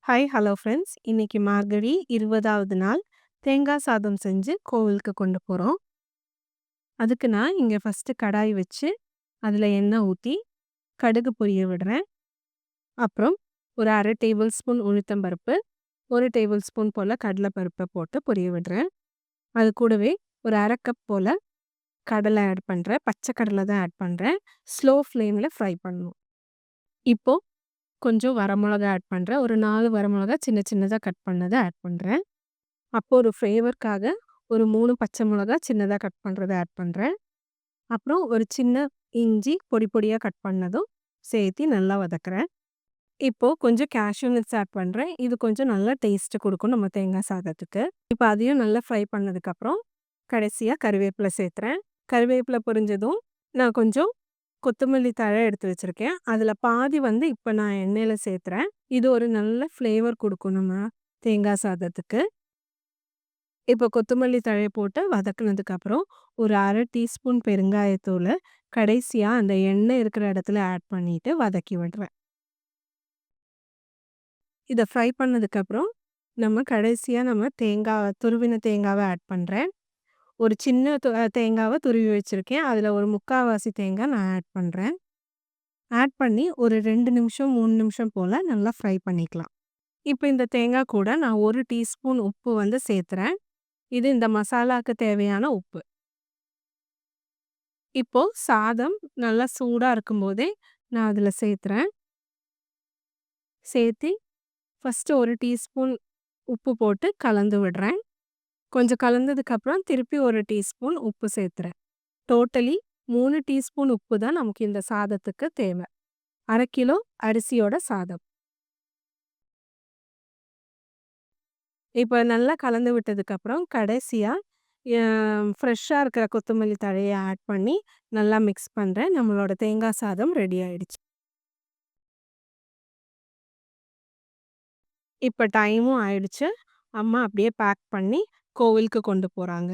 Hi hello friends. இன்னைக்கு மார்கழி 20வது நாள் தேங்காய் சாதம் செஞ்சு கோவிலுக்கு கொண்டு போறோம். அதுக்கு நான் இங்க ஃபர்ஸ்ட்டு கடாய் வச்சு, அதில எண்ணெய் ஊத்தி, கடுகு பொரிய விடுறேன். அப்புறம் ஒரு 1/2 டேபிள் ஸ்பூன் உளுத்தம் பருப்பு, 1 டேபிள் ஸ்பூன் போல கடலை பருப்பை போட்டு பொரிய விடுறேன். அது கூடவே ஒரு 1/2 கப் போல கடலை ஆட் பண்றேன். பச்சை கடலை தான் ஆட் பண்றேன். ஸ்லோ ஃப்ளேம்ல ஃப்ரை பண்ணணும். இப்போ கொஞ்சம் வரமிளகா ஆட் பண்றேன். ஒரு 4 வரமிளகா சின்ன சின்னதா கட் பண்ணத ஆட் பண்றேன். அப்போ ஒரு ஃப்ளேவர்க்காக ஒரு 3 பச்சை மிளகா சின்னதா கட் பண்றத ஆட் பண்றேன். அப்புறம் ஒரு சின்ன இஞ்சி பொடி பொடியா கட் பண்ணதும் சேர்த்தி நல்லா வதக்குறேன். இப்போ கொஞ்சம் கேஷ்யூ நட்ஸ் ஆட் பண்றேன். இது கொஞ்சம் நல்லா டேஸ்ட் குடுக்கும் நம்ம தேங்காய் சாதத்துக்கு. இப்போ அதையும் நல்லா ஃப்ரை பண்ணதுக்கப்புறம் கடைசியா கறிவேப்பிலை சேர்த்துறேன். கறிவேப்பிலை பொரிஞ்சதும் நான் கொஞ்சம் கொத்தமல்லி தழை எடுத்து வச்சிருக்கேன். அதில பாதி வந்து இப்ப நான் எண்ணெயில சேர்த்துறேன். இது ஒரு நல்ல ஃப்ளேவர் குடுக்கும் நம்ம தேங்காய் சாதத்துக்கு. இப்போ கொத்தமல்லி தழை போட்டு வதக்குனதுக்கப்புறம் ஒரு 1/2 டீஸ்பூன் பெருங்காயத்தூளு கடைசியா அந்த எண்ணெய் இருக்கிற இடத்துல ஆட் பண்ணிட்டு வதக்கி விடுறேன். இத ஃப்ரை பண்ணதுக்கப்புறம் நம்ம கடைசியா துருவின தேங்காவ ஆட் பண்றேன். ஒரு சின்ன தேங்காவ துருவி வச்சிருக்கேன். அதில ஒரு 3/4வாசி தேங்காய் நான் ஆட் பண்றேன். ஆட் பண்ணி ஒரு 2 நிமிஷம், 3 நிமிஷம் போல நல்லா ஃப்ரை பண்ணிக்கலாம். இப்ப இந்த தேங்காய் கூட நான் 1 டீஸ்பூன் உப்பு வந்து சேர்த்துறேன். இது இந்த மசாலாக்கு தேவையான உப்பு. இப்போ சாதம் நல்லா சூடா இருக்கும்போதே நான் அதில சேர்த்துறேன். சேர்த்தி ஃபர்ஸ்ட்டு 1 டீஸ்பூன் உப்பு போட்டு கலந்து விடுறேன். கொஞ்சம் கலந்ததுக்கப்புறம் திருப்பி 1 டீஸ்பூன் உப்பு சேர்த்துறேன். டோட்டலி 3 டீஸ்பூன் உப்பு தான் நமக்கு இந்த சாதத்துக்கு தேவை. 1/2 கிலோ அரிசியோட சாதம். இப்ப நல்லா கலந்து விட்டதுக்கப்புறம் கடைசியா ஃப்ரெஷ்ஷா இருக்கிற கொத்தமல்லி தழைய ஆட் பண்ணி நல்லா மிக்ஸ் பண்றேன். நம்மளோட தேங்காய் சாதம் ரெடி ஆயிடுச்சு. இப்ப டைமும் ஆயிடுச்சு. அம்மா அப்படியே பேக் பண்ணி கோவிலுக்கு கொண்டு போறாங்க.